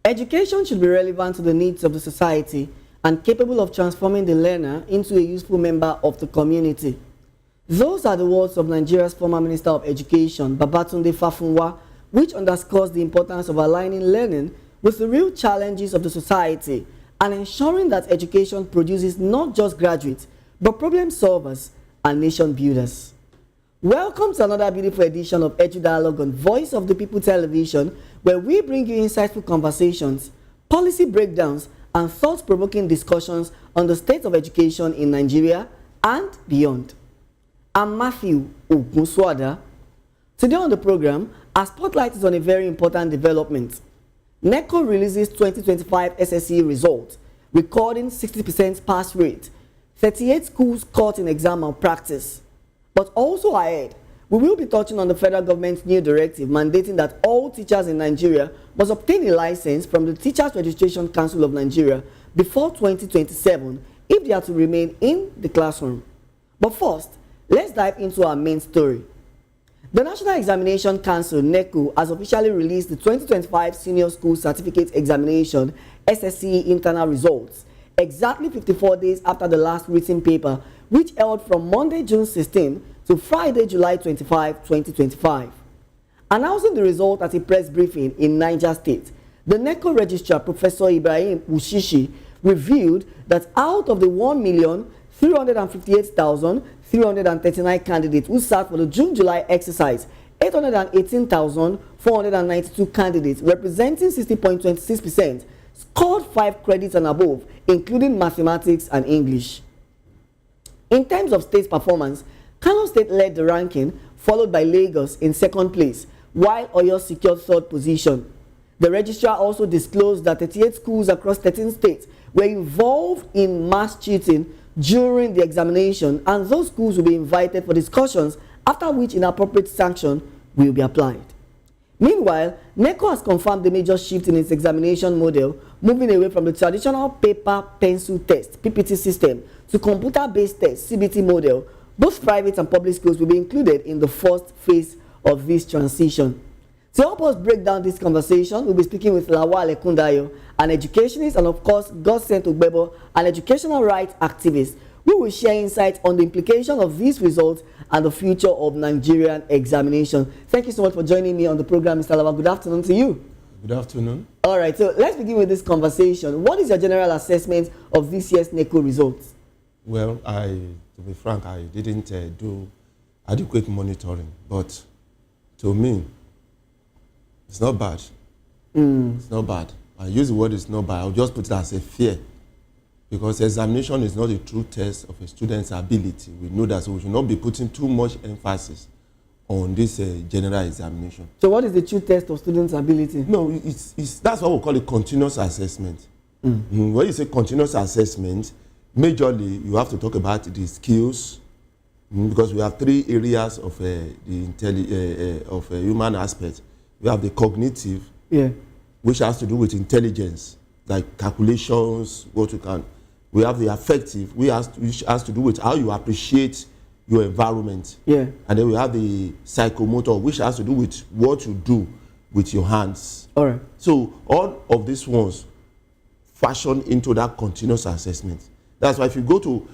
Education should be relevant to the needs of the society and capable of transforming the learner into a useful member of the community. Those are the words of Nigeria's former Minister of Education, Babatunde Fafunwa, which underscores the importance of aligning learning with the real challenges of the society and ensuring that education produces not just graduates, but problem solvers and nation builders. Welcome to another beautiful edition of Edu Dialogue on Voice of the People Television, where we bring you insightful conversations, policy breakdowns, and thought-provoking discussions on the state of education in Nigeria and beyond. I'm Matthew Ogunswada. Today on the program, our spotlight is on a very important development. Neco releases 2025 SSE results, recording 60% pass rate, 38 schools caught in exam malpractice. But also ahead, we will be touching on the federal government's new directive mandating that all teachers in Nigeria must obtain a license from the Teachers Registration Council of Nigeria before 2027 if they are to remain in the classroom. But first, let's dive into our main story. The National Examination Council, Neco, has officially released the 2025 Senior School Certificate Examination SSE internal results, exactly 54 days after the last written paper, which held from Monday, June 16 to Friday, July 25, 2025. Announcing the result at a press briefing in Niger State, the Neco Registrar, Professor Ibrahim Ushishi, revealed that out of the 1,358,339 candidates who sat for the June-July exercise, 818,492 candidates, representing 60.26%, scored 5 credits and above, including mathematics and English. In terms of state performance, Kano State led the ranking, followed by Lagos in second place, while Oyo secured third position. The registrar also disclosed that 38 schools across 13 states were involved in mass cheating during the examination, and those schools will be invited for discussions, after which inappropriate sanction will be applied. Meanwhile, Neco has confirmed the major shift in its examination model, moving away from the traditional paper-pencil test (PPT) system to computer-based test (CBT) model. Both private and public schools will be included in the first phase of this transition. To help us break down this conversation, we'll be speaking with Lawal Ekundayo, an educationist, and of course, Godsent Ogbebo, an educational rights activist. We will share insights on the implication of these results and the future of Nigerian examination. Thank you so much for joining me on the program, Mr. Lawal. Good afternoon to you. Good afternoon. All right, so let's begin with this conversation. What is your general assessment of this year's Neco results? Well, to be frank, I didn't do adequate monitoring, but to me, it's not bad. It's not bad. I use the word "it's not bad." I'll just put it as a fear, because examination is not a true test of a student's ability. We know that, so we should not be putting too much emphasis on this general examination. So what is the true test of students' ability? No, that's what we call a continuous assessment. When you say continuous assessment, majorly you have to talk about the skills, because we have 3 areas of of human aspect. We have the cognitive, which has to do with intelligence, like calculations, what you can. We have the affective, which has to do with how you appreciate your environment. And then we have the psychomotor, which has to do with what you do with your hands. All right. So all of these ones fashion into that continuous assessment. That's why if you go to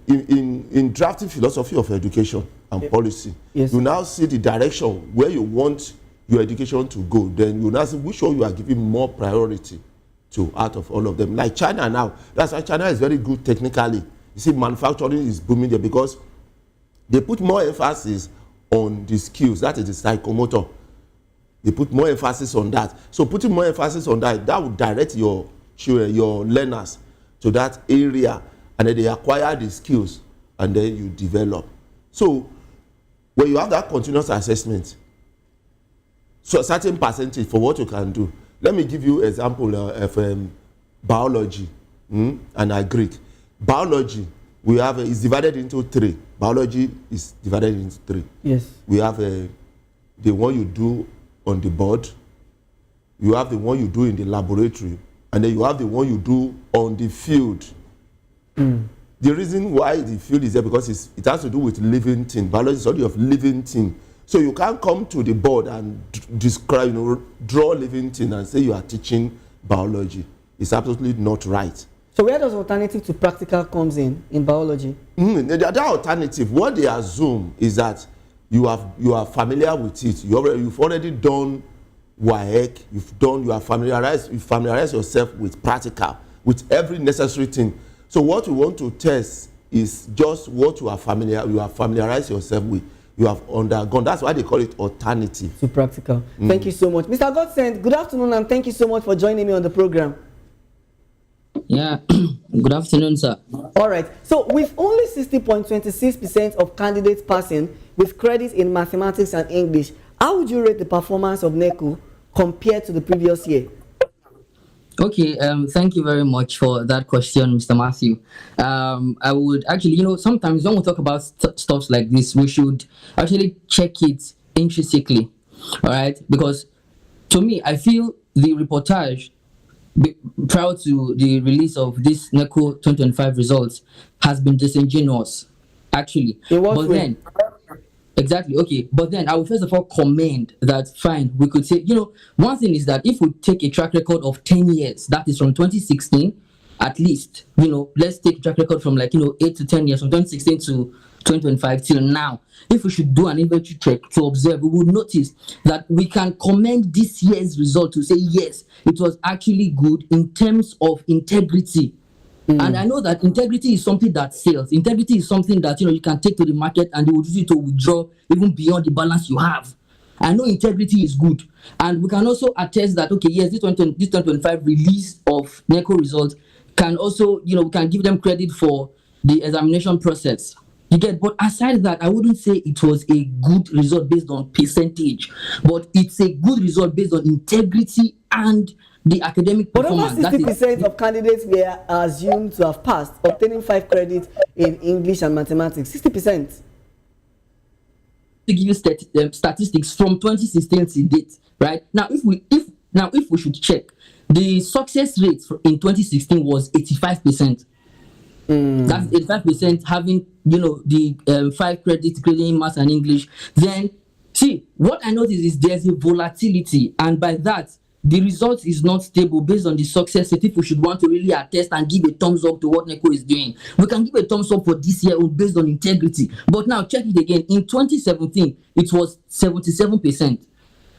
in drafting philosophy of education and policy, you now see the direction where you want your education to go. Then you now see which one you are giving more priority to out of all of them. Like China now, that's why China is very good technically. You see, manufacturing is booming there because they put more emphasis on the skills. That is the psychomotor. They put more emphasis on that. So putting more emphasis on that, that would direct your learners to that area, and then they acquire the skills, and then you develop. So when you have that continuous assessment, so a certain percentage for what you can do. Let me give you an example of biology and Greek. Biology, we have is divided into 3. Biology is divided into 3. Yes. We have the one you do on the board. You have the one you do in the laboratory, and then you have the one you do on the field. The reason why the field is there because it has to do with living thing. Biology is study of living thing. So you can't come to the board and describe, draw living thing and say you are teaching biology. It's absolutely not right. So where does alternative to practical comes in biology? That alternative, what they assume is that you are familiar with it. You've already done WAEC, you familiarize yourself with practical, with every necessary thing. So what we want to test is just what you have familiarized yourself with. You have undergone. That's why they call it alternative to practical. Thank you so much, Mr. Godsend. Good afternoon, and thank you so much for joining me on the program. Yeah, good afternoon, sir. All right. So with only 60.26% of candidates passing with credits in mathematics and English, how would you rate the performance of Neco compared to the previous year? Okay, thank you very much for that question, Mr. Matthew. I would actually, sometimes when we talk about stuff like this, we should actually check it intrinsically, all right? Because to me, I feel the reportage prior to the release of this Neco 2025 results has been disingenuous, actually. In what way? Then, exactly, okay. But then I would first of all commend that, fine, we could say, one thing is that if we take a track record of 10 years, that is from 2016, at least, let's take a track record from 8 to 10 years, from 2016 to 2025 till now. If we should do an inventory check to observe, we would notice that we can commend this year's result to say, yes, it was actually good in terms of integrity. And I know that integrity is something that sells. Integrity is something that you can take to the market and they will use it to withdraw even beyond the balance you have. I know integrity is good, and we can also attest that yes, this 2025 release of Neco results can also we can give them credit for the examination process. You get, but aside that, I wouldn't say it was a good result based on percentage, but it's a good result based on integrity and the academic performance. But over 60% of candidates were assumed to have passed, obtaining 5 credits in English and mathematics. 60%. To give you statistics from 2016 to date, right? Now, if we should check, the success rate in 2016 was 85%. That's 85% having the 5 credits in math and English. Then see, what I notice is there's a volatility, and by that the result is not stable based on the success rate. If we should want to really attest and give a thumbs up to what Neco is doing, we can give a thumbs up for this year based on integrity. But now check it again. In 2017, it was 77%.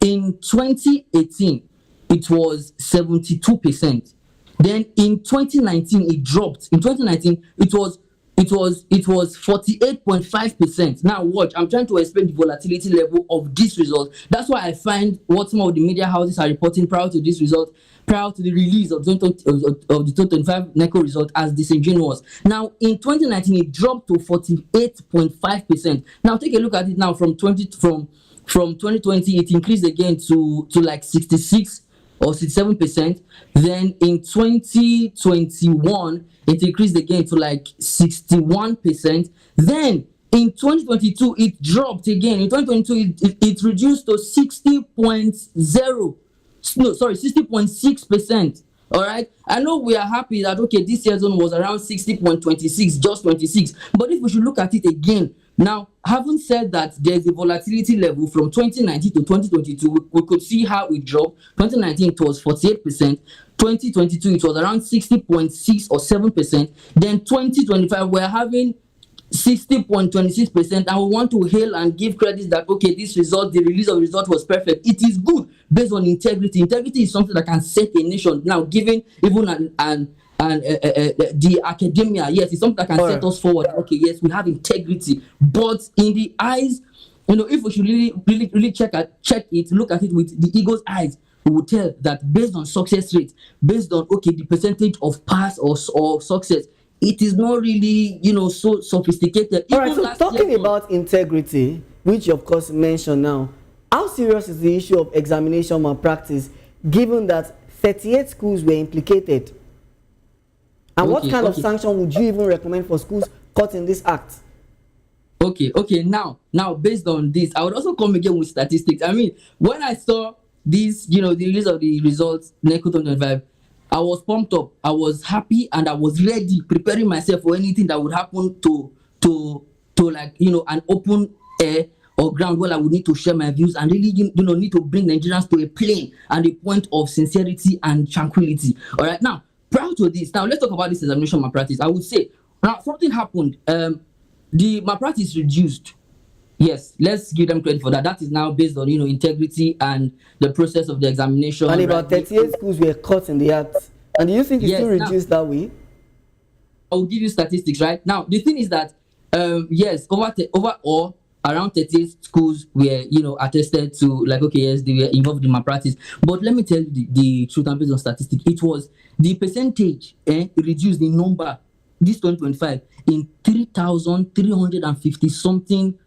In 2018, it was 72%. Then in 2019, it dropped. In 2019, it was 48.5%. Now watch, I'm trying to explain the volatility level of this result. That's why I find what some of the media houses are reporting prior to this result, prior to the release of the 2025 Neco result, as disingenuous. Now in 2019, it dropped to 48.5%. Now take a look at it now from 2020, it increased again to like 66 or 67%. Then in 2021, it increased again to like 61%. Then in 2022, it dropped again. In 2022, it reduced to 60.6%. All right. I know we are happy that this year's one was around 60.26, just 26. But if we should look at it again, now, having said that, there's a volatility level from 2019 to 2022. We could see how it dropped. 2019, it was 48%. 2022, it was around 60.6 or 7%. Then 2025, we're having 60.26%. And we want to hail and give credit that, this result, the release of the result was perfect. It is good based on integrity. Integrity is something that can set a nation. Now, given even the academia, yes, it's something that can set us forward. Yes, we have integrity, but in the eyes, if we should really check it, look at it with the ego's eyes, we will tell that based on success rate, based on the percentage of pass or success, it is not really so sophisticated. All right, so talking about integrity, which you of course mentioned now, how serious is the issue of examination malpractice, given that 38 schools were implicated? And what kind of sanction would you even recommend for schools caught in this act? Okay. Now, based on this, I would also come again with statistics. I mean, when I saw this, the release of the results, Neco 2025, I was pumped up. I was happy, and I was ready, preparing myself for anything that would happen to like, an open air or ground where I would need to share my views and really, need to bring Nigerians to a plane and a point of sincerity and tranquility. All right. Now, prior to this, now let's talk about this examination malpractice. I would say now something happened. The malpractice reduced. Yes, let's give them credit for that. That is now based on integrity and the process of the examination. And about 38 schools were caught in the act. And do you think it's still reduced that way? I'll give you statistics right now. The thing is that yes, over around 38 schools were attested to, like, okay, yes, they were involved in malpractice. But let me tell you the truth, and based on statistics, it was the percentage reduced in number this 2025 in 3,350 something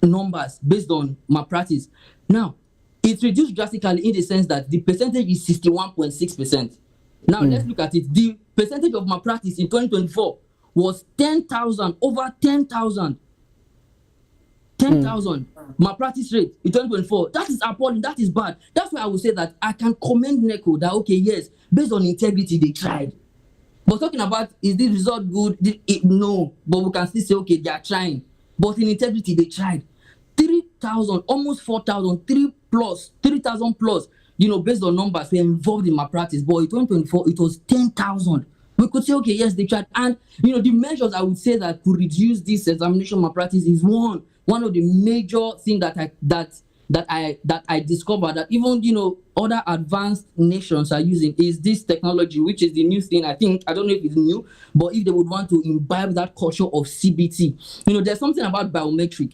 numbers based on malpractice. Now, it reduced drastically in the sense that the percentage is 61.6%. Now, let's look at it. The percentage of malpractice in 2024 was 10,000, over 10,000. 10,000 malpractice rate in 2024. That is appalling. That is bad. That's why I would say that I can commend Neco that, okay, yes, based on integrity, they tried. But talking about, is this result good? No. But we can still say, okay, they are trying. But in integrity, they tried. 3,000, almost 4,000, 3,000 plus, based on numbers, were involved in malpractice. But in 2024, it was 10,000. We could say, okay, yes, they tried. And, the measures I would say that could reduce this examination malpractice is one of the major things that I discovered that even other advanced nations are using is this technology, which is the new thing. I don't know if it's new, but if they would want to imbibe that culture of CBT, there's something about biometric.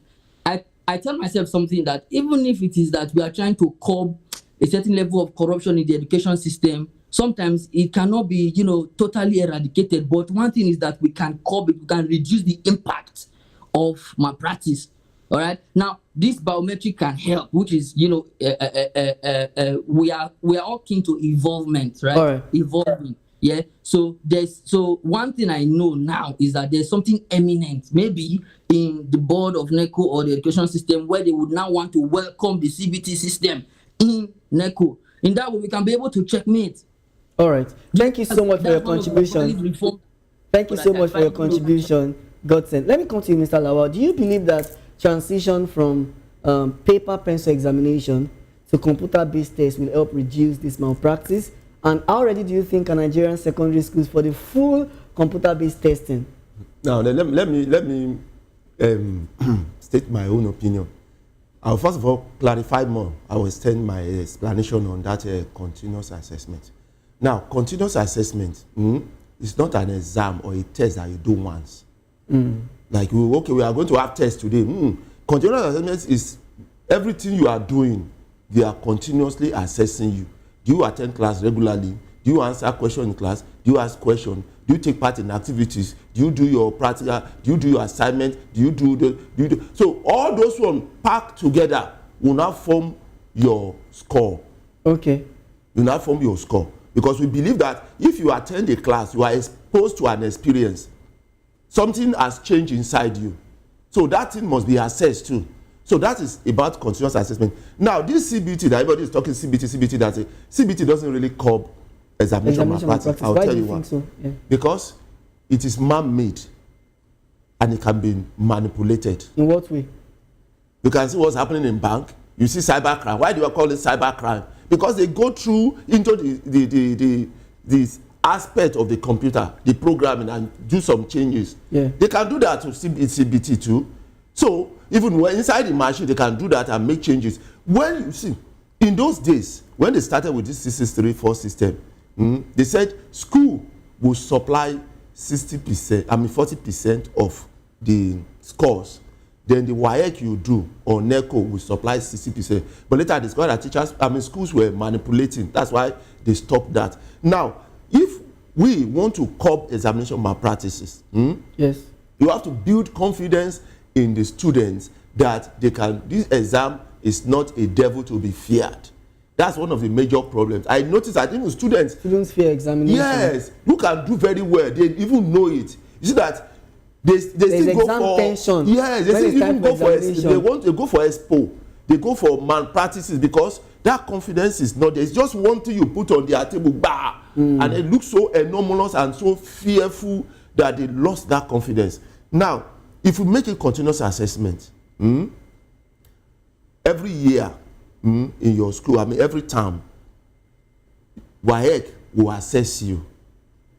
I tell myself something that even if it is that we are trying to curb a certain level of corruption in the education system, sometimes it cannot be totally eradicated. But one thing is that we can curb it, we can reduce the impact of malpractice. All right. Now, this biometric can help, which is, we are all keen to involvement, right? All right. Evolving. Yeah. So one thing I know now is that there's something eminent, maybe in the board of Neco or the education system, where they would now want to welcome the CBT system in Neco. In that way, we can be able to checkmate. All right. Thank you so much for your contribution. Thank you so much for your contribution, Godson. Let me come to you, Mr. Lawal. Do you believe that transition from paper pencil examination to computer-based tests will help reduce this malpractice? And how ready do you think are Nigerian secondary schools for the full computer-based testing? Now, let me state my own opinion. I'll first of all clarify more. I will extend my explanation on that continuous assessment. Now, continuous assessment is not an exam or a test that you do once. Like, we are going to have tests today. Continuous assessment is everything you are doing, they are continuously assessing you. Do you attend class regularly? Do you answer questions in class? Do you ask questions? Do you take part in activities? Do you do your practical? Do you do your assignment? So all those ones packed together will now form your score. Okay. Will now form your score. Because we believe that if you attend a class, you are exposed to an experience. Something has changed inside you. So that thing must be assessed too. So that is about continuous assessment. Now, this CBT, that everybody is talking CBT doesn't really curb examination malpractice. I'll tell you why. So? Yeah. Because it is man-made and it can be manipulated. In what way? You can see what's happening in bank. You see cybercrime. Why do you call it cybercrime? Because they go through into the aspect of the computer, the programming, and do some changes. Yeah. They can do that to CBT too. So even when inside the machine, they can do that and make changes. When you see, in those days, when they started with this 634 system, they said school will supply 40% of the scores. Then the WAEC you do or Neco will supply 60%. But later I discovered that schools were manipulating. That's why they stopped that. Now, if we want to curb examination malpractices, yes, you have to build confidence in the students that this exam is not a devil to be feared. That's one of the major problems. I noticed, I think students fear examination. Yes, who can do very well. They even know it. You see that they still go for tension. Yes, they still even go for they go for expo. They go for malpractices because that confidence is not there. It's just one thing you put on their table, and it looks so anomalous and so fearful that they lost that confidence. Now, if we make a continuous assessment, every year in your school, I mean every term, WAEC will assess you.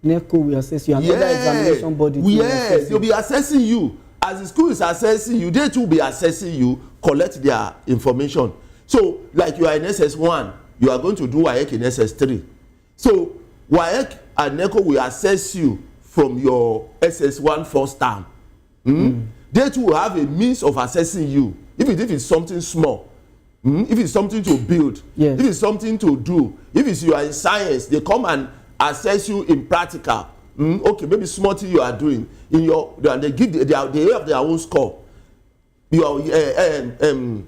Neco will assess you. Another examination body. Yes, they'll be assessing you. As the school is assessing you, they too will be assessing you, collect their information. So, like you are in SS1, you are going to do WAEC in SS3. So, WAEC and Neco will assess you from your SS1 first term. They too will have a means of assessing you. If it's something small, if it's something to build, if it's something to do, if you are in science, they come and assess you in practical. Okay, maybe small thing you are doing in your, they have their own score. Your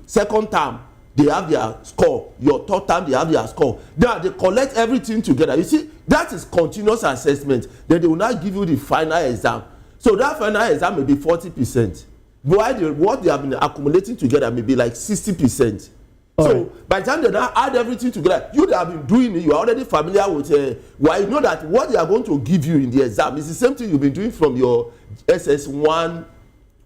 second term, they have their score. Your third term, they have their score. Now they collect everything together. You see, that is continuous assessment. Then they will not give you the final exam. So that final exam may be 40%. What they have been accumulating together may be like 60%. So by the time they now add everything together, you that have been doing it, you are already familiar with why you know that what they are going to give you in the exam is the same thing you've been doing from your SS1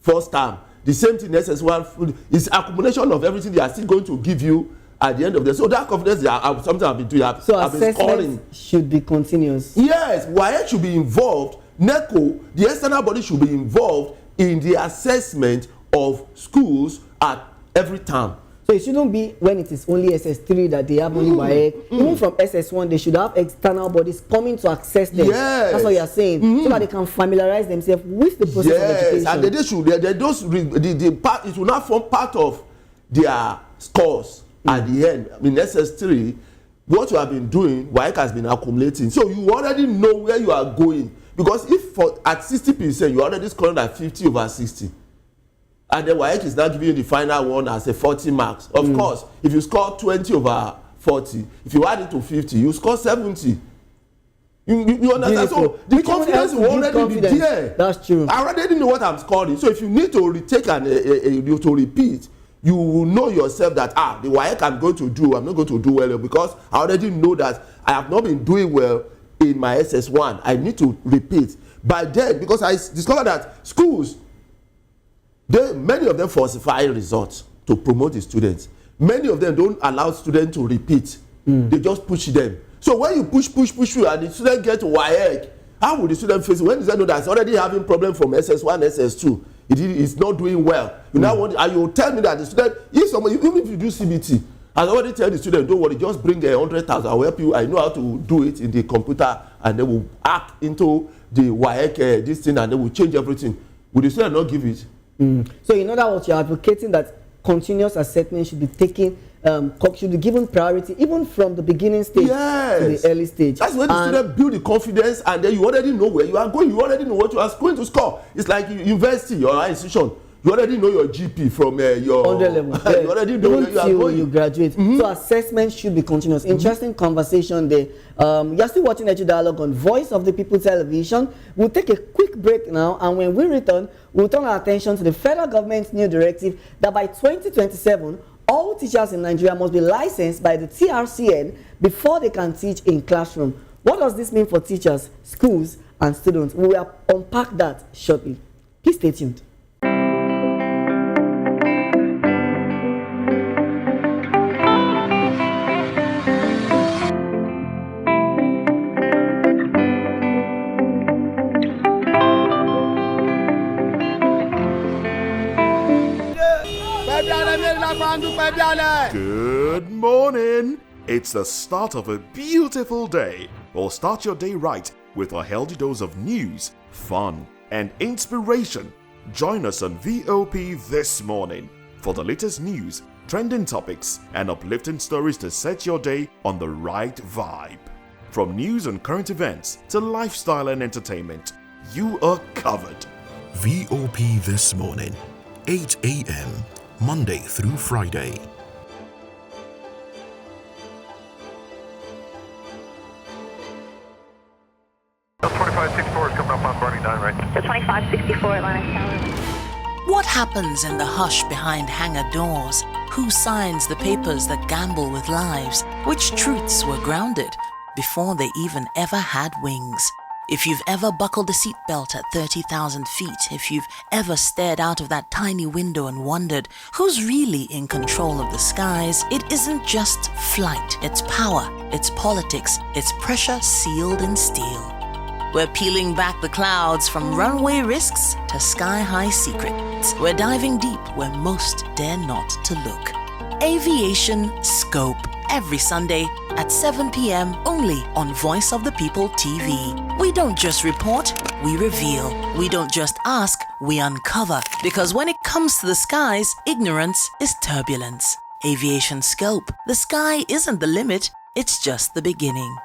first term. The same thing SS1 is accumulation of everything they are still going to give you at the end of the day. So that confidence they are something I've been doing. I've been scoring. Should be continuous. Yes, WAEC should be involved. Neco, the external body should be involved in the assessment of schools at every term. So it shouldn't be when it is only SS3 that they have only WAEC. Even from SS1, they should have external bodies coming to access them. Yes. That's what you are saying. So that they can familiarize themselves with the process of education. And it will not form part of their scores at the end. I mean, SS3, what you have been doing, WAEC has been accumulating. So you already know where you are going. Because if at 60%, you are already scoring at 50/60. And then WAEC is now giving you the final one as a 40 marks. Of course, if you score 20/40, if you add it to 50, you score 70. You understand? So the confidence will already be there. That's true. I already know what I'm scoring. So if you need to retake and to repeat, you will know yourself that the WAEC I'm not going to do well because I already know that I have not been doing well in my SS1. I need to repeat. By then, because I discovered that schools, many of them falsify results to promote the students. Many of them don't allow students to repeat. They just push them. So when you push and the student get WAEC, how will the student face it? When does that know that it's already having problem from SS1, SS2? It's not doing well. You now want, and you tell me that the student, even if you do CBT, I already tell the student, don't worry, just bring 100,000. I'll help you. I know how to do it in the computer, and they will hack into the WAEC this thing, and they will change everything. Will the student not give it? So in other words, you're advocating that continuous assessment should be taken, should be given priority even from the beginning stage to the early stage. That's when the student build the confidence, and then you already know where you are going. You already know what you are going to score. It's like university, your institution. You already know your GP from your 100 level. You already know where you are going. You graduate. So assessment should be continuous. Interesting conversation there. You're still watching Edu Dialogue on Voice of the People Television. We'll take a quick break now, and when we return, we'll turn our attention to the federal government's new directive that by 2027, all teachers in Nigeria must be licensed by the TRCN before they can teach in classroom. What does this mean for teachers, schools, and students? We will unpack that shortly. Please stay tuned. Good morning. It's the start of a beautiful day. Well, start your day right with a healthy dose of news, fun, and inspiration. Join us on VOP this morning for the latest news, trending topics, and uplifting stories to set your day on the right vibe. From news and current events to lifestyle and entertainment, you are covered. VOP This Morning, 8 a.m., Monday through Friday. The 2564 is coming up on Burning 9, right? The 2564 Atlantic Tower. What happens in the hush behind hangar doors? Who signs the papers that gamble with lives? Which truths were grounded before they even ever had wings? If you've ever buckled a seatbelt at 30,000 feet, if you've ever stared out of that tiny window and wondered who's really in control of the skies, it isn't just flight, it's power, it's politics, it's pressure sealed in steel. We're peeling back the clouds from runway risks to sky-high secrets. We're diving deep where most dare not to look. Aviation Scope, every Sunday at 7 p.m. only on Voice of the People TV. We don't just report, we reveal. We don't just ask, we uncover. Because when it comes to the skies, ignorance is turbulence. Aviation Scope, the sky isn't the limit, it's just the beginning.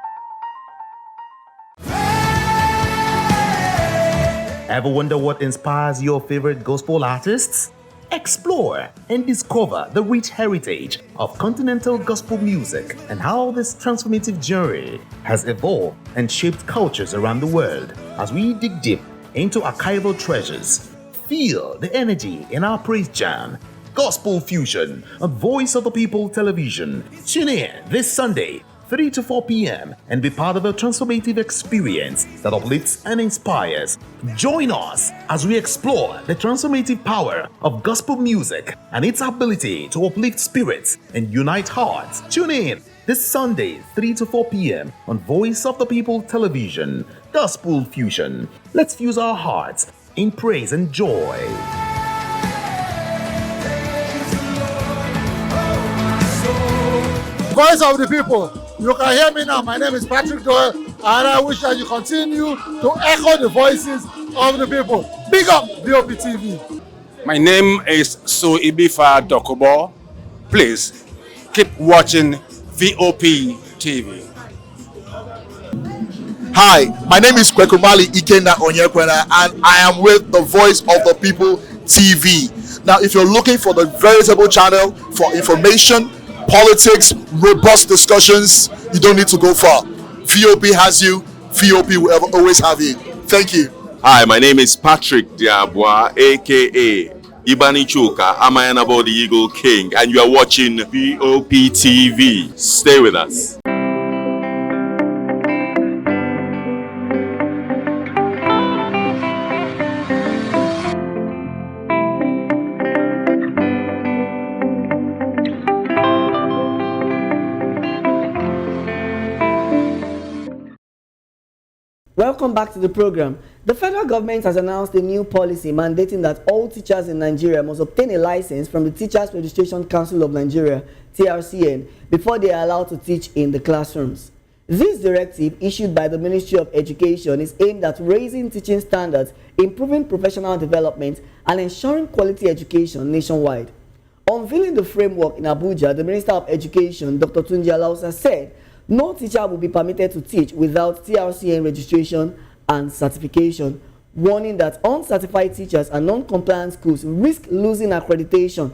Ever wonder what inspires your favorite gospel artists? Explore and discover the rich heritage of continental gospel music and how this transformative journey has evolved and shaped cultures around the world. As we dig deep into archival treasures, feel the energy in our praise jam, Gospel Fusion on Voice of the People television. Tune in this Sunday, 3 to 4 p.m. and be part of a transformative experience that uplifts and inspires. Join us as we explore the transformative power of gospel music and its ability to uplift spirits and unite hearts. Tune in this Sunday, 3 to 4 p.m. on Voice of the People television. Gospel Fusion. Let's fuse our hearts in praise and joy. Voice of the People. You can hear me now. My name is Patrick Doyle, and I wish that you continue to echo the voices of the people. Big up VOP TV. My name is Soibifa Dokubo. Please keep watching VOP TV. Hi, my name is Kwekumali Ikenda Onyekwena, and I am with the Voice of the People TV. Now, if you're looking for the veritable channel for information, politics, robust discussions, you don't need to go far. VOP has you. VOP will always have you. Thank you. Hi, my name is Patrick Diabwa, aka Ibani Chuka, Amayanabo the Eagle King, and you are watching VOP TV. Stay with us. Welcome back to the program. The federal government has announced a new policy mandating that all teachers in Nigeria must obtain a license from the Teachers Registration Council of Nigeria, TRCN, before they are allowed to teach in the classrooms. This directive, issued by the Ministry of Education, is aimed at raising teaching standards, improving professional development, and ensuring quality education nationwide. Unveiling the framework in Abuja, the Minister of Education, Dr. Tunji Alausa, said no teacher will be permitted to teach without TRCN registration and certification, warning that uncertified teachers and non-compliant schools risk losing accreditation.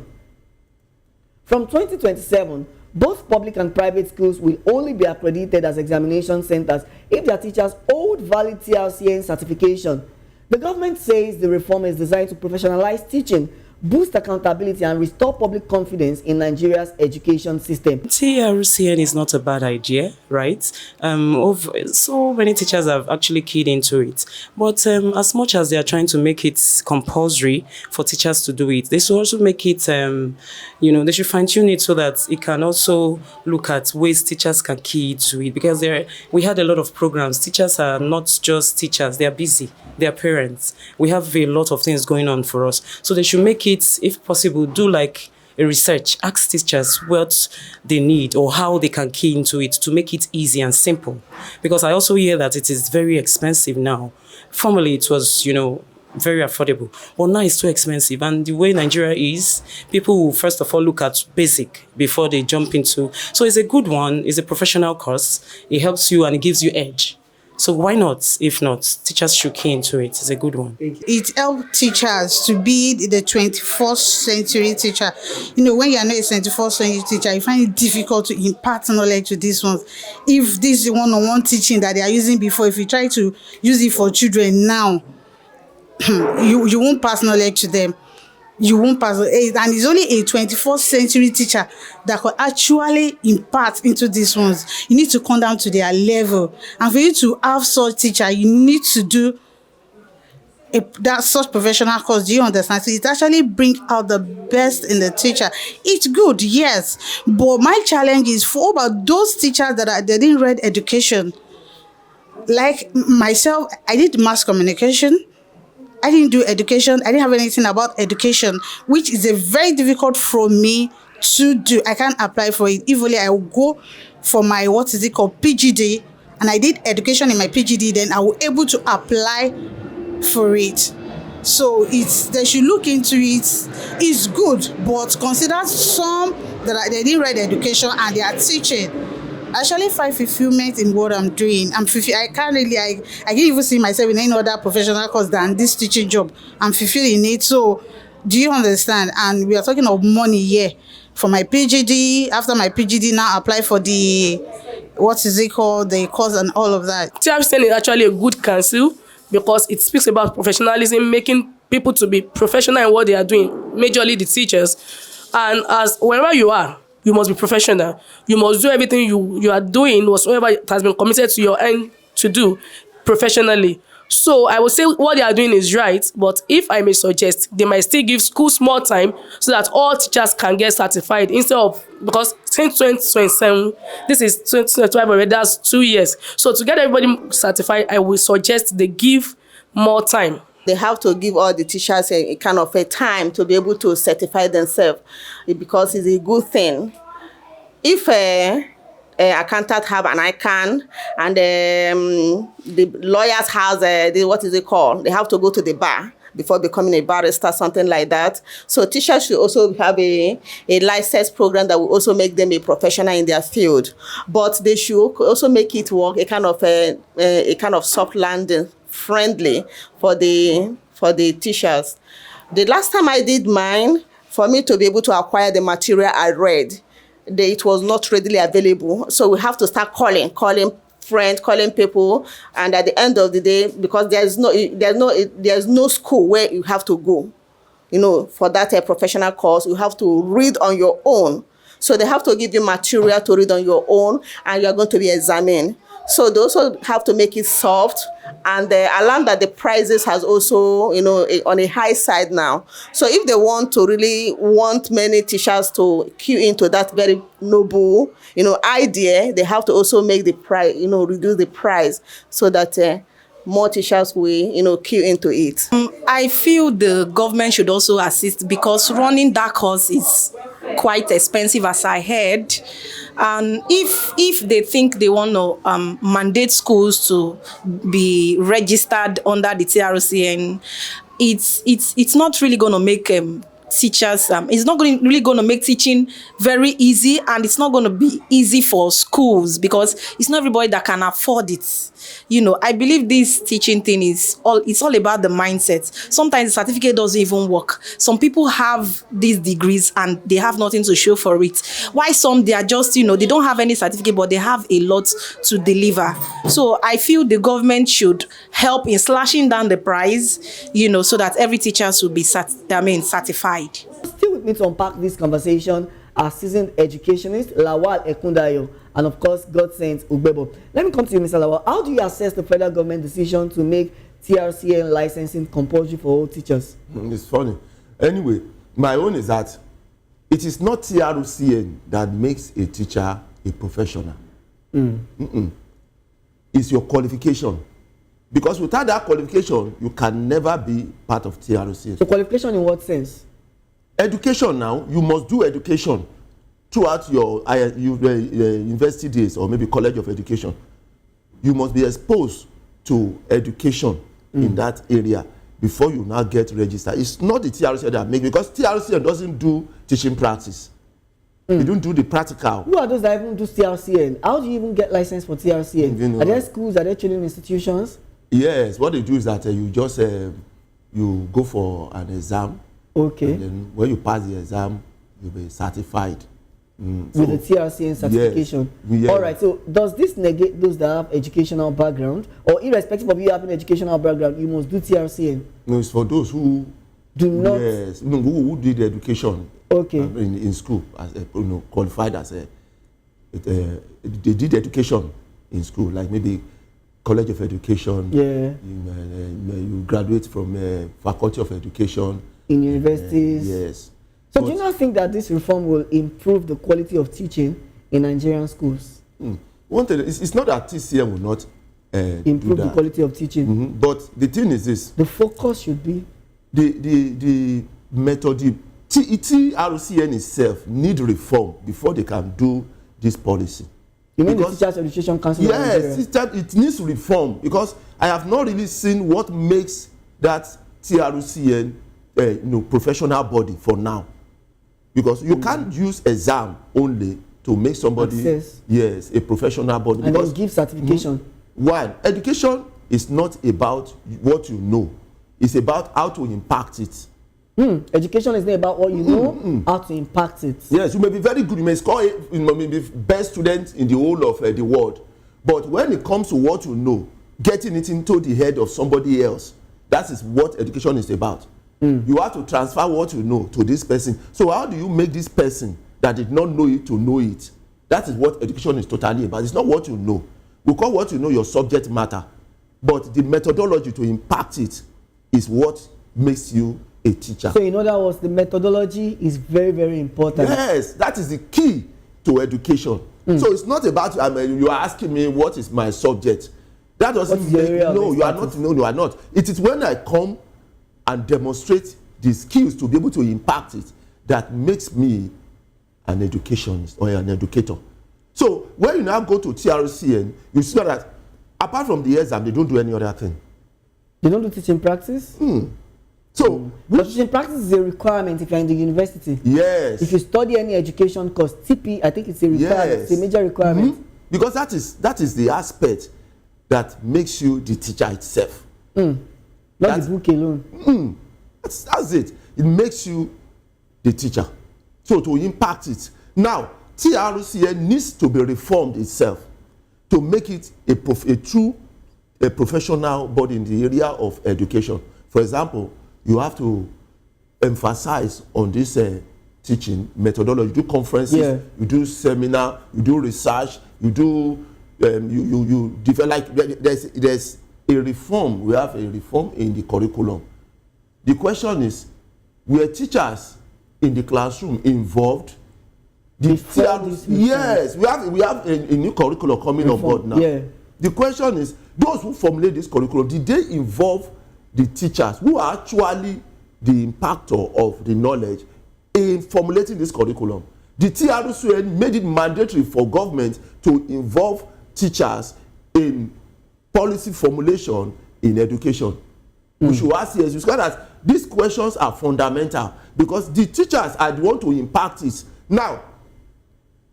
From 2027, both public and private schools will only be accredited as examination centers if their teachers hold valid TRCN certification. The government says the reform is designed to professionalize teaching, boost accountability, and restore public confidence in Nigeria's education system. TRCN is not a bad idea, right? So many teachers have actually keyed into it. But as much as they are trying to make it compulsory for teachers to do it, they should also make it, they should fine-tune it so that it can also look at ways teachers can key into it. Because we had a lot of programs. Teachers are not just teachers, they are busy. They are parents. We have a lot of things going on for us. So they should make it, if possible, do like a research, ask teachers what they need or how they can key into it to make it easy and simple. Because I also hear that it is very expensive now. Formerly it was, very affordable, but now it's too expensive. And the way Nigeria is, people will first of all look at basic before they jump into. So it's a good one, it's a professional course, it helps you and it gives you edge. So why not? If not, teachers should key into it. It's a good one. It helps teachers to be the 21st century teacher. When you are not a 21st century teacher, you find it difficult to impart knowledge to these ones. If this is one-on-one teaching that they are using before, if you try to use it for children now, you won't pass knowledge to them. you won't pass. And it's only a 21st century teacher that could actually impart into these ones. You need to come down to their level. And for you to have such teacher, you need to do that such professional course. Do you understand? So it actually bring out the best in the teacher. It's good, yes. But my challenge is for about those teachers that they didn't read education. Like myself, I did mass communication. I didn't do education. I didn't have anything about education, which is a very difficult for me to do. I can't apply for it. If only I will go for my, PGD, and I did education in my PGD, then I will able to apply for it. So they should look into it. It's good, but consider some that they didn't read education and they are teaching. I actually find fulfillment in what I'm doing. I can't even see myself in any other professional course than this teaching job. I'm fulfilled in it. So, do you understand? And we are talking of money here. For my PGD, after my PGD, now apply for the, the course and all of that. TRCN is actually a good council because it speaks about professionalism, making people to be professional in what they are doing, majorly the teachers. And as wherever you are, you must be professional. You must do everything you are doing, whatsoever has been committed to your end to do professionally. So I would say what they are doing is right, but if I may suggest, they might still give schools more time so that all teachers can get certified instead of, because since 2027, this is 2025 already, that's 2 years. So to get everybody certified, I would suggest they give more time. They have to give all the teachers a kind of a time to be able to certify themselves, because it's a good thing. If an accountant have an ICANN and the lawyers has they have to go to the bar before becoming a barrister, something like that. So teachers should also have a license program that will also make them a professional in their field. But they should also make it work a kind of soft landing, friendly for the teachers. The last time I did mine, for me to be able to acquire the material I read, it was not readily available. So we have to start calling friends, calling people, and at the end of the day, because there's no school where you have to go, for that professional course, you have to read on your own. So they have to give you material to read on your own, and you're going to be examined. So they also have to make it soft, and I learned that the prices has also, on a high side now. So if they really want many teachers to queue into that very noble, idea, they have to also make the price, reduce the price so that more teachers will, queue into it. I feel the government should also assist, because running that course is quite expensive, as I heard. And if they think they want to mandate schools to be registered under the TRCN, it's not really going to make teachers, it's not really going to make teaching very easy, and it's not going to be easy for schools, because it's not everybody that can afford it. I believe this teaching thing it's all about the mindset. Sometimes the certificate doesn't even work. Some people have these degrees and they have nothing to show for it. Why some, they are just, they don't have any certificate, but they have a lot to deliver. So I feel the government should help in slashing down the price, so that every teacher should be certified. Still with me to unpack this conversation are seasoned educationist Lawal Ekundayo and of course Godsent Ugbebo. Let me come to you, Mr. Lawal. How do you assess the federal government decision to make TRCN licensing compulsory for all teachers? It's funny. Anyway, my own is that it is not TRCN that makes a teacher a professional. It's your qualification. Because without that qualification, you can never be part of TRCN. So qualification in what sense? Education now, you must do education throughout your university days or maybe college of education. You must be exposed to education in that area before you now get registered. It's not the TRCN that makes, because TRCN doesn't do teaching practice. You don't do the practical. Who are those that even do TRCN? How do you even get licensed for TRCN? Are there schools, are there training institutions? Yes, what they do is that you just you go for an exam. Okay. And then when you pass the exam, you'll be certified. With the TRCN certification. Yes. All right, so does this negate those that have educational background? Or irrespective of you having educational background, you must do TRCN? No, it's for those who do not. Yes, who did education? Okay. In school, as qualified as they did education in school, like maybe College of Education. Yeah. You graduate from Faculty of Education. In universities. Yes. So do you not think that this reform will improve the quality of teaching in Nigerian schools? One thing, it's not that TCM will not improve the quality of teaching. But the thing is this. The focus should be the method, TRCN itself need reform before they can do this policy. You mean the Teachers Education Council? Yes, it needs reform, because I have not really seen what makes that TRCN professional body for now. Because you can't use exam only to make somebody a professional body. And then give certification. One, education is not about what you know. It's about how to impact it. Education is not about what you know, how to impact it. Yes, you may be very good. You may score, you may be the best student in the whole of the world. But when it comes to what you know, getting it into the head of somebody else, that is what education is about. You have to transfer what you know to this person. So how do you make this person that did not know it to know it? That is what education is totally about. It's not what you know. We call what you know your subject matter. But the methodology to impact it is what makes you a teacher. So in other words, the methodology is very, very important. Yes, that is the key to education. So it's not about you are asking me what is my subject. That doesn't make no, you are not. No, you are not. It is when I come and demonstrate the skills to be able to impact it that makes me an educationist or an educator. So when you now go to TRCN, you see that apart from the exam, they don't do any other thing. They don't do teaching practice? So, but teaching practice is a requirement if you're in the university. Yes. If you study any education course, TP, I think it's a requirement. Yes. It's a major requirement. Because that is the aspect that makes you the teacher itself. Not the book alone. That's it. It makes you the teacher. So to impact it. Now, TRCN needs to be reformed itself to make it a true professional body in the area of education. For example, you have to emphasize on this teaching methodology. You do conferences, you do seminar, you do research, you do you develop. There's a reform. We have a reform in the curriculum. The question is, were teachers in the classroom involved? Yes, we have a new curriculum coming on board now. The question is, those who formulate this curriculum, did they involve the teachers who are actually the impactor of the knowledge in formulating this curriculum? The TRCN made it mandatory for government to involve teachers in policy formulation in education. We should ask yes, that these questions are fundamental because the teachers are the one to impact it. Now,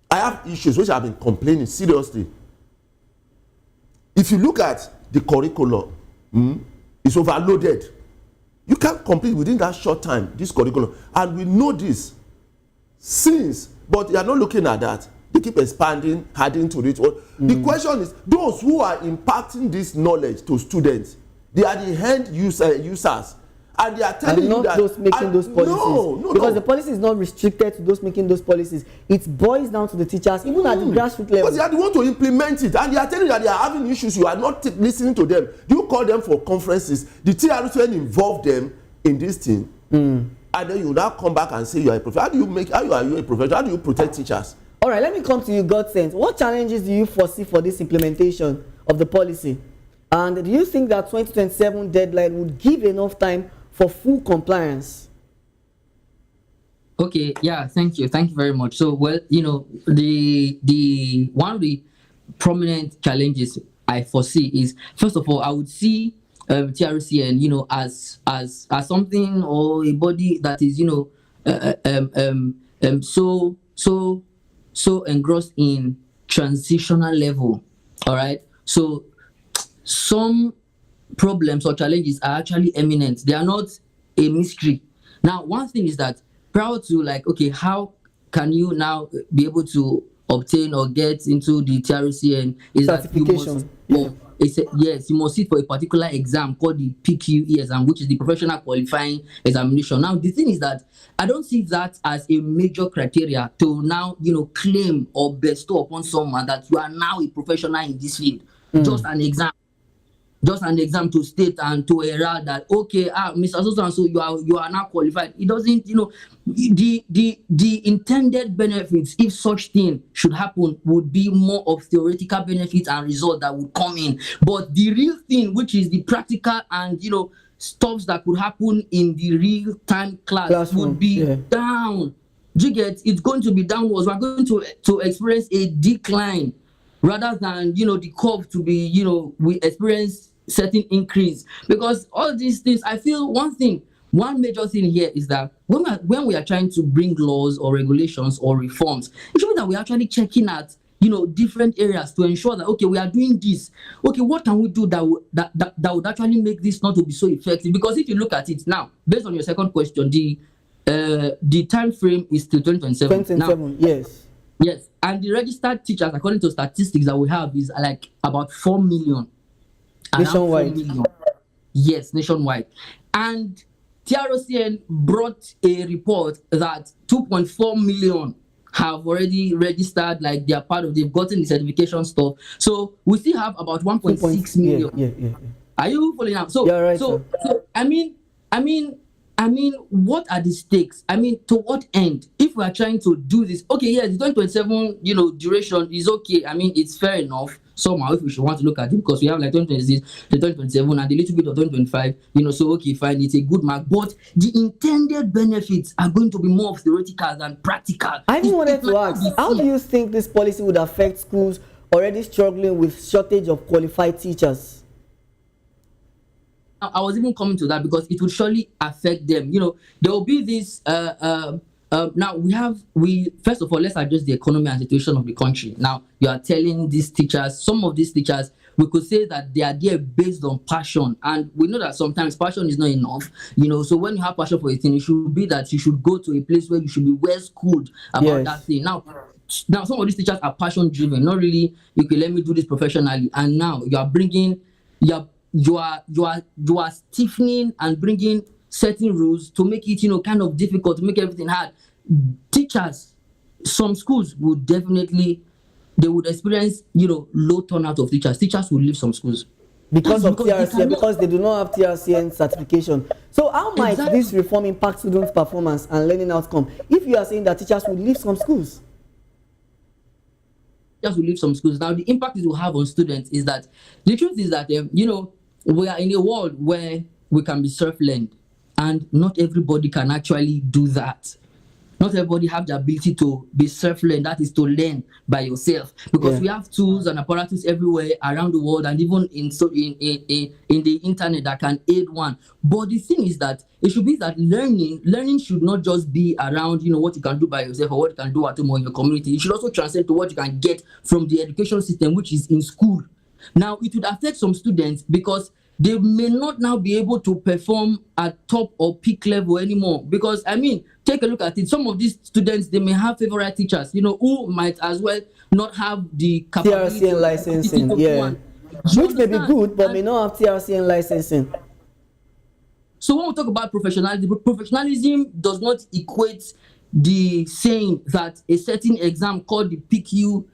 I have issues which I've been complaining seriously. If you look at the curriculum, it's overloaded. You can't complete within that short time this curriculum, and we know this since, but they are not looking at that. They keep expanding, adding to it. The question is, those who are imparting this knowledge to students, they are the end users. And they are telling you that those making those policies. No, because the policy is not restricted to those making those policies. It boils down to the teachers, even at the grassroots level. Because they are the one to implement it, and they are telling you that they are having issues. You are not listening to them. You call them for conferences. The TRCN involve them in this thing, and then you now come back and say you are a professor. How are you a professor? How do you protect teachers? All right, let me come to you, Godsent. What challenges do you foresee for this implementation of the policy? And do you think that 2027 deadline would give enough time for full compliance? Okay, yeah, thank you very much. So, well, the one of the prominent challenges I foresee is, first of all, I would see TRCN, as something or a body that is, so engrossed in transitional level. All right, so some problems or challenges are actually eminent. They are not a mystery. Now, one thing is that prior to how can you now be able to obtain or get into the TRCN is that you must yes, you must sit for a particular exam called the PQE exam, which is the professional qualifying examination. Now, the thing is that I don't see that as a major criteria to now, claim or bestow upon someone that you are now a professional in this field. Just an exam. Just an exam to state and to herald that, okay, Mr. So you are now qualified. It doesn't, the intended benefits, if such thing should happen, would be more of theoretical benefits and results that would come in. But the real thing, which is the practical and stuffs that could happen in the real time classroom, would be down. Do you get? It's going to be downwards. We're going to experience a decline rather than the curve to be we experience certain increase, because all these things, I feel one major thing here is that when we are trying to bring laws or regulations or reforms, it should be that we're actually checking at different areas to ensure that, okay, we are doing this, okay, what can we do that would actually make this not to be so effective? Because if you look at it now, based on your second question, the time frame is till 2027. Now, yes, and the registered teachers, according to statistics that we have, is like about 4 million. Nationwide. 4 million. Yes, nationwide. And TRCN brought a report that 2.4 million have already registered, like they've gotten the certification stuff. So we still have about 1.6 million. Yeah. Are you following up? So, right, so I mean, what are the stakes? I mean, to what end? If we are trying to do this, okay, yes, the 2027, duration is okay. I mean, it's fair enough somehow if we should want to look at it, because we have like 2026, the 2027, and a little bit of 2025. So okay, fine, it's a good mark. But the intended benefits are going to be more theoretical than practical. I just wanted to ask, how do you think this policy would affect schools already struggling with shortage of qualified teachers? I was even coming to that, because it will surely affect them. There will be this. Now we first of all, let's address the economy and situation of the country. Now you are telling these teachers, some of these teachers, we could say that they are there based on passion, and we know that sometimes passion is not enough. So when you have passion for a thing, it should be that you should go to a place where you should be well schooled about that thing. Now some of these teachers are passion driven, not really. Okay, let me do this professionally, and now you are bringing you are stiffening and bringing certain rules to make it kind of difficult, to make everything hard. Teachers, some schools would definitely, they would experience low turnout of teachers. Teachers will leave some schools because of TRCN, because they do not have TRCN certification. So how might this reform impact students' performance and learning outcome if you are saying that teachers will leave some schools? Teachers will leave some schools. Now the impact it will have on students is that the truth is that we are in a world where we can be self-learned, and not everybody can actually do that. Not everybody have the ability to be self-learned, that is to learn by yourself, because we have tools and apparatus everywhere around the world, and even in the internet that can aid one. But the thing is that it should be that learning should not just be around what you can do by yourself or what you can do at home or in your community. It should also transcend to what you can get from the education system, which is in school. Now it would affect some students because they may not now be able to perform at top or peak level anymore, because take a look at it. Some of these students, they may have favorite teachers, who might as well not have the capacity TRCN licensing, which may be good, but may not have TRCN licensing. So when we talk about professionalism does not equate the saying that a certain exam called the PQE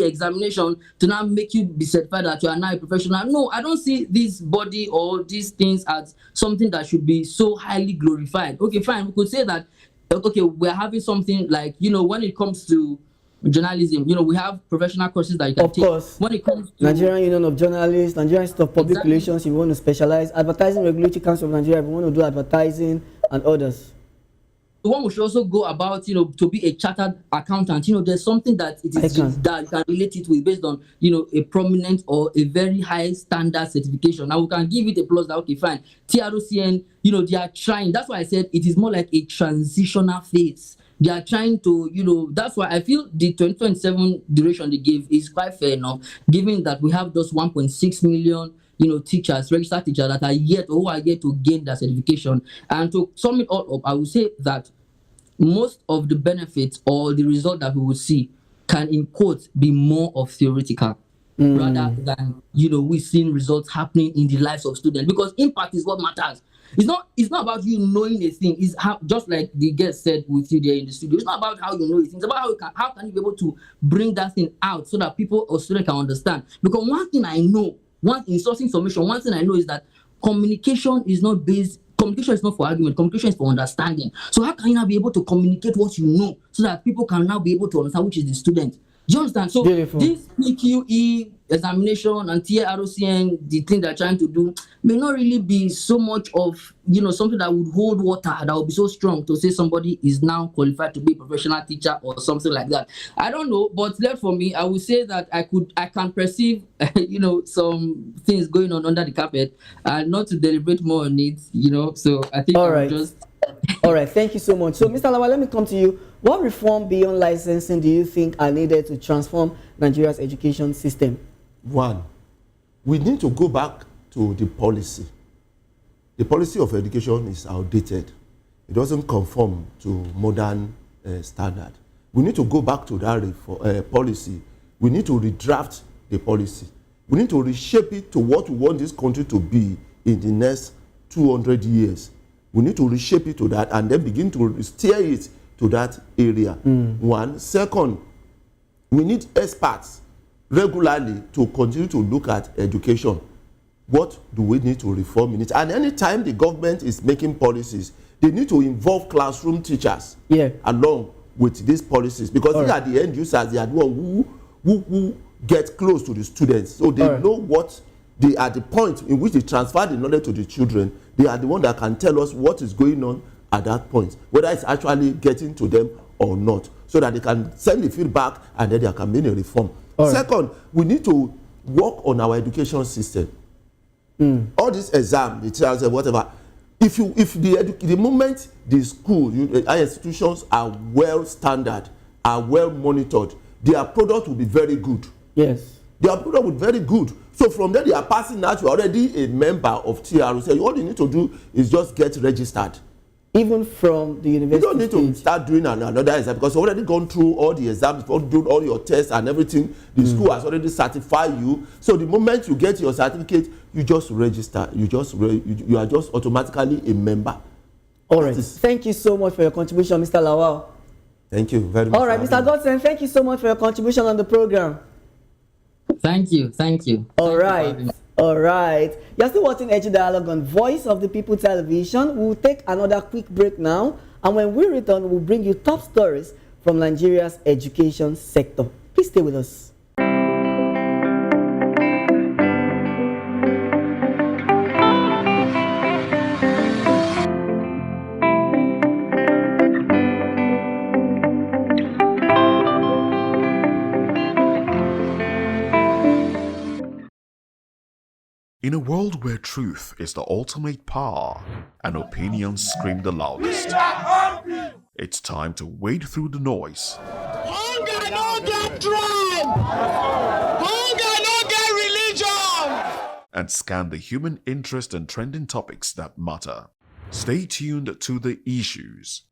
examination to now make you be certified that you are now a professional. No, I don't see this body or these things as something that should be so highly glorified. Okay, fine, we could say that, okay, we're having something like, when it comes to journalism, we have professional courses that you can take. Of course. When it comes to Nigerian Union of Journalists, Nigerian Institute of Public Relations, if you want to specialize, Advertising Regulatory Council of Nigeria, if you want to do advertising, and others. One we should also go about, to be a chartered accountant. There's something that it is that you can relate it with based on, a prominent or a very high standard certification. Now we can give it a plus that, okay, fine. TRCN, they are trying. That's why I said it is more like a transitional phase. They are trying to, that's why I feel the 2027 duration they gave is quite fair enough, given that we have those 1.6 million teachers, registered teachers that are who are yet to gain their certification. And to sum it all up, I would say that most of the benefits or the result that we will see can, in quotes, be more of theoretical. rather than we seeing results happening in the lives of students, because impact is what matters. It's not about you knowing a thing. It's how, just like the guest said with you there in the studio, it's not about how you know a thing. It's about how can you be able to bring that thing out so that people or students can understand. Because one thing I know, in sourcing submission, one thing I know is that communication is not for argument. Communication is for understanding. So how can you now be able to communicate what you know so that people can now be able to understand, which is the student? Do you understand? So Beautiful. This PQE examination and TROCN, the thing they're trying to do, may not really be so much of something that would hold water, that would be so strong to say somebody is now qualified to be a professional teacher or something like that. I don't know, but left for me, I would say that I can perceive some things going on under the carpet, and not to deliberate more on it. So I think All I'll right. just. All right, thank you so much. So, Mr. Lawal, let me come to you. What reform beyond licensing do you think are needed to transform Nigeria's education system? One, we need to go back to the policy. The policy of education is outdated. It doesn't conform to modern standard. We need to go back to that policy. We need to redraft the policy. We need to reshape it to what we want this country to be in the next 200 years. We need to reshape it to that and then begin to steer it to that area. One. Second, we need experts regularly to continue to look at education. What do we need to reform in it? And anytime the government is making policies, they need to involve classroom teachers along with these policies, because they are the end users. They are the one who get close to the students. So they know what they are, the point in which they transfer the knowledge to the children. They are the one that can tell us what is going on at that point, whether it's actually getting to them or not, so that they can send the feedback and then there can be a reform. Second, we need to work on our education system. All this exam, the trials, whatever. If the moment the school, our institutions are well standard, are well monitored, their product will be very good. Yes. Their product will be very good. So from there, they are passing out. You are already a member of TROC. All you need to do is just get registered. Even from the university. You don't need to start doing another exam, because you've already gone through all the exams, done all your tests and everything. The school has already certified you. So the moment you get your certificate, you just register. You are just automatically a member. All right. Thank you so much for your contribution, Mr. Lawal. Thank you very much. All right, Mr. Godson, thank you so much for your contribution on the program. Thank you. All right. You're still watching Edu Dialogue on Voice of the People Television. We'll take another quick break now, and when we return, we'll bring you top stories from Nigeria's education sector. Please stay with us. In a world where truth is the ultimate power and opinions scream the loudest, it's time to wade through the noise. Hunger no get tribe! Hunger no get religion! And scan the human interest and trending topics that matter. Stay tuned to The Issues,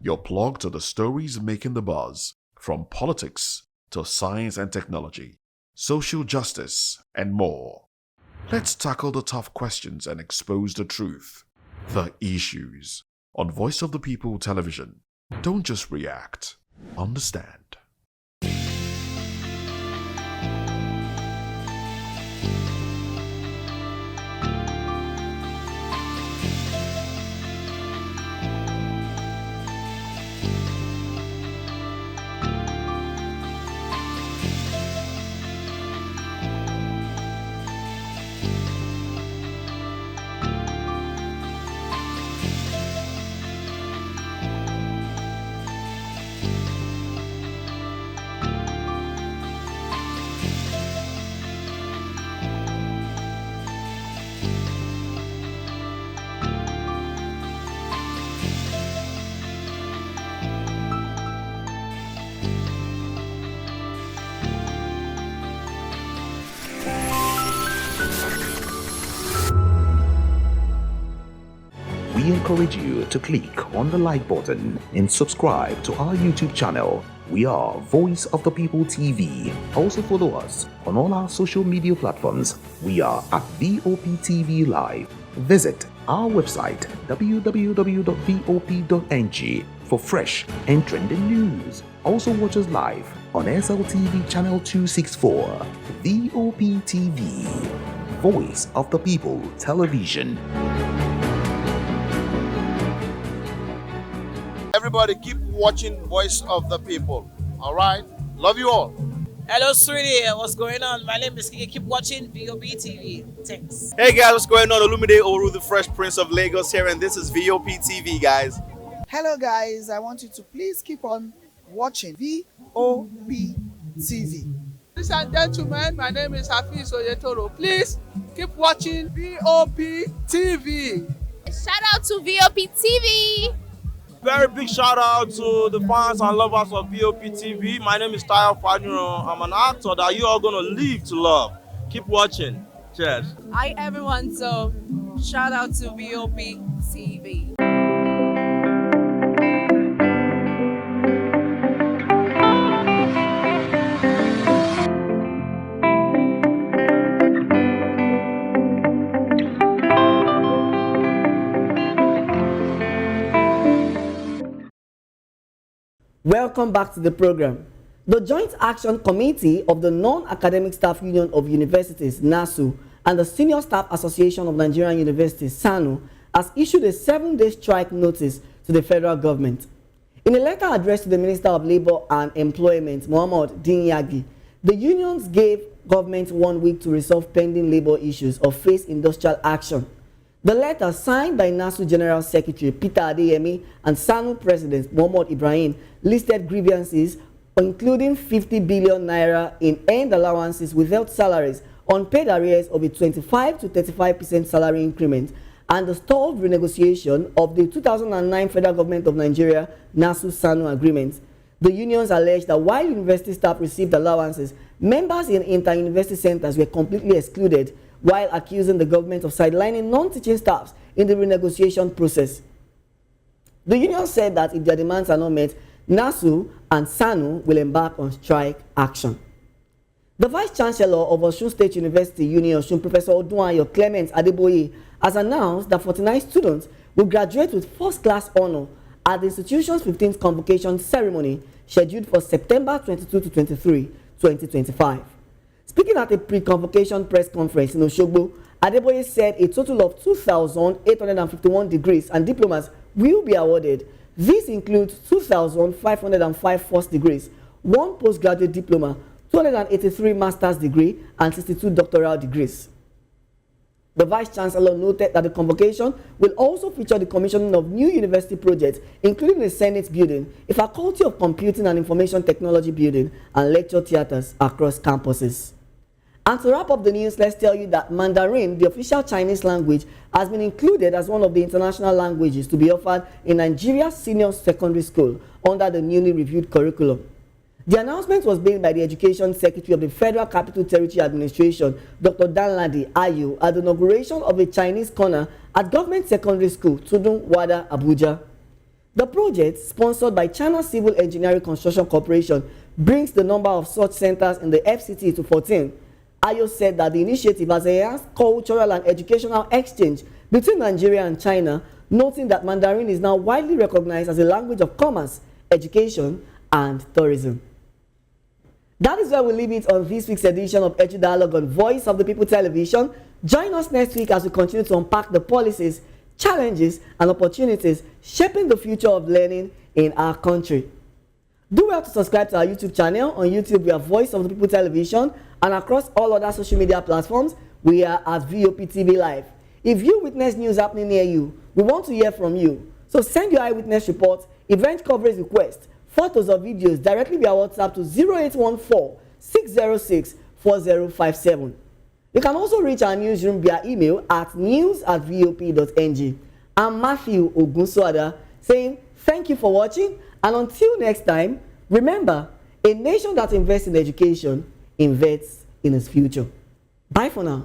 your plug to the stories making the buzz, from politics to science and technology, social justice, and more. Let's tackle the tough questions and expose the truth. The Issues on Voice of the People Television. Don't just react, understand. we encourage you to click on the like button and subscribe to our YouTube channel. We are Voice of the People TV. Also follow us on all our social media platforms. We are at VOP TV Live. Visit our website www.vop.ng for fresh and trending news. Also watch us live on SLTV channel 264. VOP TV, Voice of the People Television. Everybody keep watching Voice of the People. All right? Love you all. Hello, sweetie. What's going on? My name is Kiki. Keep watching VOP TV. Thanks. Hey guys, what's going on? Olumide Oru, the Fresh Prince of Lagos here, and this is VOP TV, guys. Hello guys, I want you to please keep on watching VOP TV. Ladies and gentlemen, my name is Hafiz Oyetoro. Please keep watching VOP TV. Shout out to VOP TV. Very big shout out to the fans and lovers of VOP TV. My name is Tayo Faduro. I'm an actor that you are going to live to love. Keep watching. Cheers. Hi everyone, so shout out to VOP TV. Welcome back to the program. The Joint Action Committee of the Non-Academic Staff Union of Universities, NASU, and the Senior Staff Association of Nigerian Universities, SANU, has issued a 7-day strike notice to the federal government. In a letter addressed to the Minister of Labour and Employment, Mohammed Dinyagi, the unions gave government 1 week to resolve pending labour issues or face industrial action. The letter, signed by NASU General Secretary Peter Adeyemi and SANU President Mohammed Ibrahim, listed grievances including 50 billion naira in earned allowances without salaries, unpaid arrears of a 25 to 35% salary increment, and the stalled renegotiation of the 2009 Federal Government of Nigeria NASU-SANU agreement. The unions alleged that while university staff received allowances, members in inter-university centers were completely excluded, while accusing the government of sidelining non-teaching staffs in the renegotiation process. The union said that if their demands are not met, NASU and SANU will embark on strike action. The Vice-Chancellor of Osun State University, Uni-Osun, Professor Odunayo Clement Adeboye, has announced that 49 students will graduate with first-class honor at the institution's 15th convocation ceremony scheduled for September 22 to 23, 2025. Speaking at a pre-convocation press conference in Osogbo, Adeboye said a total of 2,851 degrees and diplomas will be awarded. This includes 2,505 first degrees, 1 postgraduate diploma, 283 master's degree, and 62 doctoral degrees. The Vice-Chancellor noted that the convocation will also feature the commissioning of new university projects, including the Senate building, a Faculty of Computing and Information Technology building, and lecture theaters across campuses. And to wrap up the news, let's tell you that Mandarin, the official Chinese language, has been included as one of the international languages to be offered in Nigeria's senior secondary school under the newly reviewed curriculum. The announcement was made by the Education Secretary of the Federal Capital Territory Administration, Dr. Danladi Ayu, at the inauguration of a Chinese corner at Government Secondary School, Tudun Wada, Abuja. The project, sponsored by China Civil Engineering Construction Corporation, brings the number of such centers in the FCT to 14. Ayo said that the initiative has enhanced cultural and educational exchange between Nigeria and China, noting that Mandarin is now widely recognized as a language of commerce, education, and tourism. That is where we leave it on this week's edition of Edu Dialogue on Voice of the People Television. Join us next week as we continue to unpack the policies, challenges, and opportunities shaping the future of learning in our country. Do well to subscribe to our YouTube channel. On YouTube, we are Voice of the People Television, and across all other social media platforms, we are at VOP TV Live. If you witness news happening near you, we want to hear from you. So send your eyewitness reports, event coverage requests, photos or videos directly via WhatsApp to 0814-606-4057. You can also reach our newsroom via email at news@vop.ng. I'm Matthew Ogunsoada saying thank you for watching, and until next time, remember, a nation that invests in education invests in its future. Bye for now.